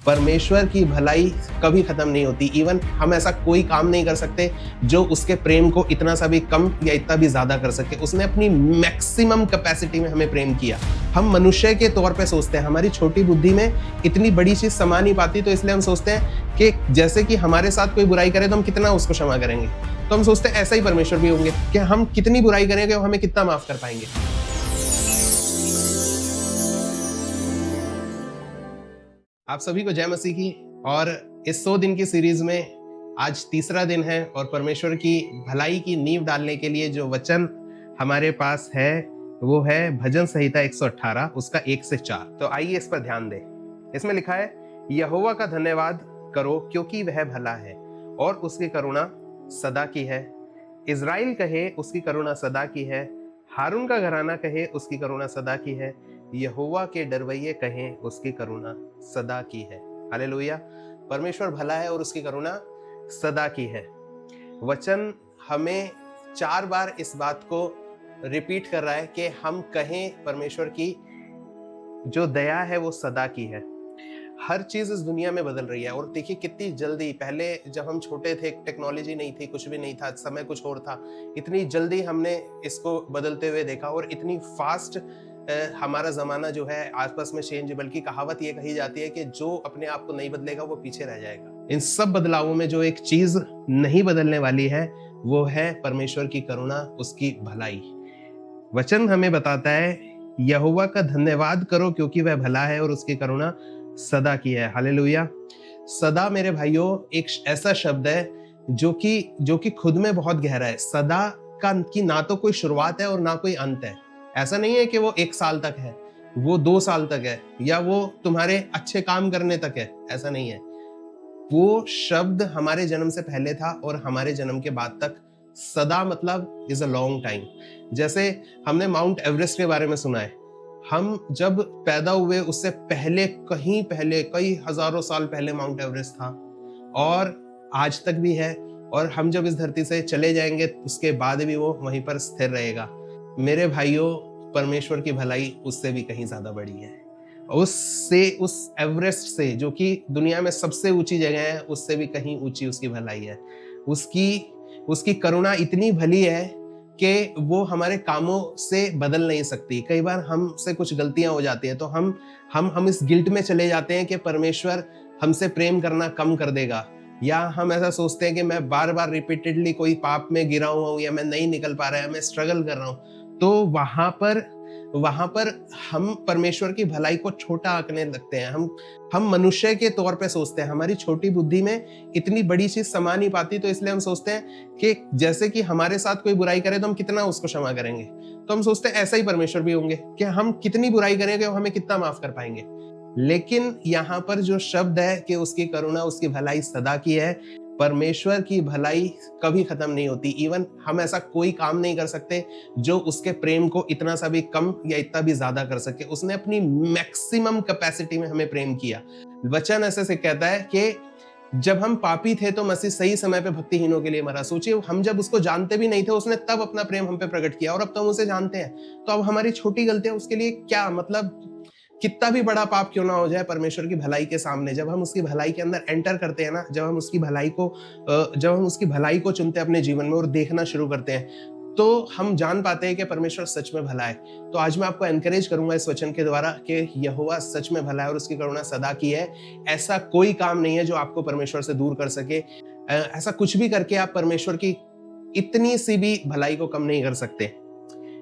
परमेश्वर की भलाई कभी खत्म नहीं होती। इवन हम ऐसा कोई काम नहीं कर सकते जो उसके प्रेम को इतना सा भी कम या इतना भी ज्यादा कर सके। उसने अपनी मैक्सिमम कैपेसिटी में हमें प्रेम किया। हम मनुष्य के तौर पे सोचते हैं, हमारी छोटी बुद्धि में इतनी बड़ी चीज समा नहीं पाती, तो इसलिए हम सोचते हैं कि जैसे कि हमारे साथ कोई बुराई करे तो हम कितना उसको क्षमा करेंगे। तो हम सोचते हैं ऐसा ही परमेश्वर भी होंगे कि हम कितनी बुराई करेंगे वो हमें कितना माफ कर पाएंगे। आप सभी को जय मसीह की। और इस 100 दिन की सीरीज में आज तीसरा दिन है और परमेश्वर की भलाई की नींव डालने के लिए जो वचन हमारे पास है वो है भजन संहिता 118 उसका 1 से 4। तो आइए इस पर ध्यान दें। इसमें लिखा है, यहोवा का धन्यवाद करो क्योंकि वह भला है और उसकी करुणा सदा की है। इज़राइल कहे उसकी करुणा सदा की है। हारून का घराना कहे उसकी करुणा सदा की है। यहोवा के डरवैये कहें उसकी करुणा सदा की है। हालेलुया। परमेश्वर भला है और उसकी करुणा सदा की है। वचन हमें 4 बार इस बात को रिपीट कर रहा है कि हम कहें परमेश्वर की जो दया है वो सदा की है। हर चीज इस दुनिया में बदल रही है और देखिए कितनी जल्दी। पहले जब हम छोटे थे टेक्नोलॉजी नहीं थी, कुछ भी नहीं था, समय कुछ और था। इतनी जल्दी हमने इसको बदलते हुए देखा और इतनी फास्ट हमारा जमाना जो है आपस में चेंज। बल्कि कहावत ये कही जाती है कि जो अपने आप को नहीं बदलेगा वो पीछे रह जाएगा। इन सब बदलावों में जो एक चीज नहीं बदलने वाली है वो है परमेश्वर की करुणा, उसकी भलाई। वचन हमें बताता है, यहोवा का धन्यवाद करो क्योंकि वह भला है और उसकी करुणा सदा की है। हालेलुया। सदा मेरे भाइयों एक ऐसा शब्द है जो कि खुद में बहुत गहरा है। सदा की ना तो कोई शुरुआत है और ना कोई अंत है। ऐसा नहीं है कि वो 1 साल तक है, वो 2 साल तक है, या वो तुम्हारे अच्छे काम करने तक है। ऐसा नहीं है। वो शब्द हमारे जन्म से पहले था और हमारे जन्म के बाद तक। सदा मतलब इज अ लॉन्ग टाइम। जैसे हमने माउंट एवरेस्ट के बारे में सुना है। हम जब पैदा हुए उससे पहले कई हजारों साल पहले माउंट एवरेस्ट था और आज तक भी है। और हम जब इस धरती से चले जाएंगे उसके बाद भी वो वहीं पर स्थिर रहेगा। मेरे भाइयों, परमेश्वर की भलाई उससे भी कहीं ज्यादा बड़ी है। उस एवरेस्ट से जो कि दुनिया में सबसे ऊंची जगह है, उससे भी कहीं ऊंची उसकी भलाई है। उसकी करुणा इतनी भली है कि वो हमारे कामों से बदल नहीं सकती। कई बार हमसे कुछ गलतियां हो जाती हैं तो हम इस गिल्ट में चले जाते हैं कि परमेश्वर हमसे प्रेम करना कम कर देगा, या हम ऐसा सोचते हैं कि मैं बार बार रिपीटेडली कोई पाप में गिरा हुआ हूं, या मैं नहीं निकल पा रहा है, मैं स्ट्रगल कर रहा हूं। तो वहां पर हम परमेश्वर की भलाई को छोटा आंकने लगते हैं। हम मनुष्य के तौर पे सोचते हैं, हमारी छोटी बुद्धि में इतनी बड़ी चीज समा नहीं पाती, तो इसलिए हम सोचते हैं कि जैसे कि हमारे साथ कोई बुराई करे तो हम कितना उसको क्षमा करेंगे। तो हम सोचते हैं ऐसा ही परमेश्वर भी होंगे कि हम कितनी बुराई करेंगे वो हमें कितना माफ कर पाएंगे। लेकिन यहाँ पर जो शब्द है कि उसकी करुणा, उसकी भलाई सदा की है। परमेश्वर की भलाई कभी खत्म नहीं होती। इवन हम ऐसा कोई काम नहीं कर सकते जो उसके प्रेम को इतना सा भी कम या इतना भी ज्यादा कर सके। उसने अपनी मैक्सिमम कैपेसिटी में हमें प्रेम किया। वचन ऐसे से कहता है कि जब हम पापी थे तो मसीह सही समय पे भक्तिहीनों के लिए मरा। सोचिए, हम जब उसको जानते भी नहीं थे उसने तब अपना प्रेम हम पे प्रकट किया, और अब तो हम उसे जानते हैं। तो अब हमारी छोटी गलतियां उसके लिए क्या, मतलब कितना भी बड़ा पाप क्यों ना हो जाए, परमेश्वर की भलाई के सामने जब हम उसकी भलाई के अंदर एंटर करते हैं ना, जब हम उसकी भलाई को चुनते हैं अपने जीवन में और देखना शुरू करते हैं, तो हम जान पाते हैं कि परमेश्वर सच में भला है। तो आज मैं आपको एनकरेज करूंगा इस वचन के द्वारा कि यहोवा सच में भला है और उसकी करुणा सदा की है। ऐसा कोई काम नहीं है जो आपको परमेश्वर से दूर कर सके। ऐसा कुछ भी करके आप परमेश्वर की इतनी सी भी भलाई को कम नहीं कर सकते।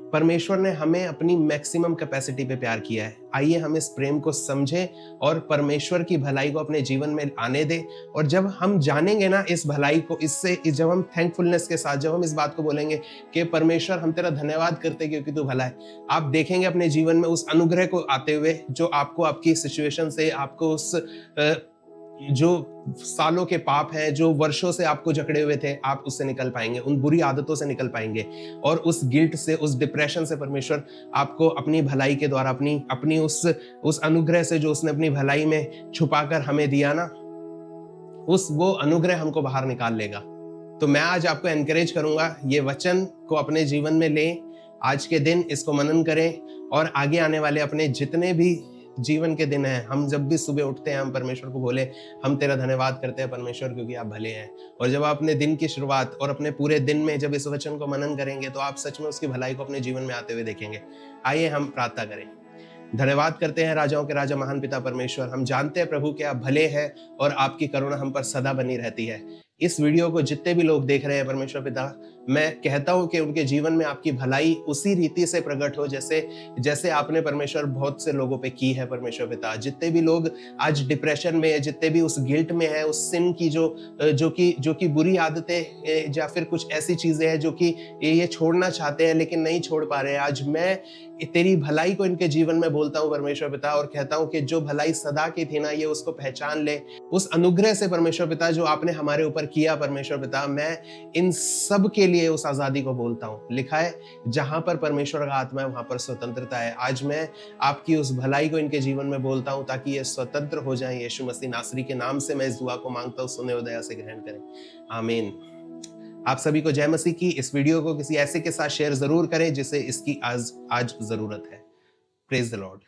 परमेश्वर ने हमें अपनी मैक्सिमम कैपेसिटी पे प्यार किया है। आइए हम इस प्रेम को समझें और परमेश्वर की भलाई को अपने जीवन में आने दें। और जब हम जानेंगे ना इस भलाई को, जब हम थैंकफुलनेस के साथ जब हम इस बात को बोलेंगे कि परमेश्वर हम तेरा धन्यवाद करते क्योंकि तू भला है, आप देखेंगे अपने जीवन में उस अनुग्रह को आते हुए जो आपको आपकी सिचुएशन से, आपको उस जो सालों के पाप हैं, जो वर्षों से आपको जकड़े हुए थे, आप उससे निकल पाएंगे, उन बुरी आदतों से निकल पाएंगे। और उस गिल्ट से, उस डिप्रेशन से परमेश्वर आपको अपनी भलाई के द्वारा, अपनी उस अनुग्रह से जो उसने अपनी भलाई में छुपाकर हमें दिया ना, वो अनुग्रह हमको बाहर निकाल लेगा। तो मैं आज आपको एनकरेज करूंगा, ये वचन को अपने जीवन में लें। आज के दिन इसको मनन करें और आगे आने वाले अपने जितने भी जीवन के दिन हैं। हम जब भी सुबह उठते हैं हम परमेश्वर को बोले हम तेरा धन्यवाद करते हैं परमेश्वर क्योंकि आप भले हैं। और जब आप अपने दिन की शुरुआत और अपने पूरे दिन में जब इस वचन को मनन करेंगे तो आप सच में उसकी भलाई को अपने जीवन में आते हुए देखेंगे। आइए हम प्रार्थना करें। धन्यवाद करते हैं राजाओं के राजा महान पिता परमेश्वर। हम जानते हैं प्रभु कि आप भले हैं और आपकी करुणा हम पर सदा बनी रहती है। इस वीडियो को जितने भी लोग देख रहे हैं परमेश्वर पिता, मैं कहता हूं कि उनके जीवन में आपकी भलाई उसी रीति से प्रकट हो जैसे आपने परमेश्वर बहुत से लोगों पे की है परमेश्वर पिता। जितने भी लोग आज डिप्रेशन में है, जितने भी उस गिल्ट में है, उस सिन की जो कि बुरी आदतें या फिर कुछ ऐसी चीजें हैं जो कि ये छोड़ना चाहते हैं लेकिन नहीं छोड़ पा रहे हैं, आज मैं तेरी भलाई को इनके जीवन में बोलता हूं परमेश्वर पिता और कहता हूं कि जो भलाई सदा की थी ना ये उसको पहचान ले। उस अनुग्रह से परमेश्वर पिता जो आपने हमारे ऊपर किया परमेश्वर पिता, मैं इन सब के लिए उस आजादी को बोलता हूं। लिखा है जहां पर परमेश्वर का आत्मा है वहां पर स्वतंत्रता है। आज मैं आपकी उस भलाई को इनके जीवन में बोलता हूं ताकि ये स्वतंत्र हो जाएं। यीशु मसीह नासरी के नाम से मैं इस दुआ को मांगता हूं, सुने और दया से ग्रहण करें, आमीन। आप सभी को जय मसीह की। इस वीडियो को किसी ऐसे के साथ शेयर जरूर करें जिसे इसकी आज जरूरत है। Praise the Lord.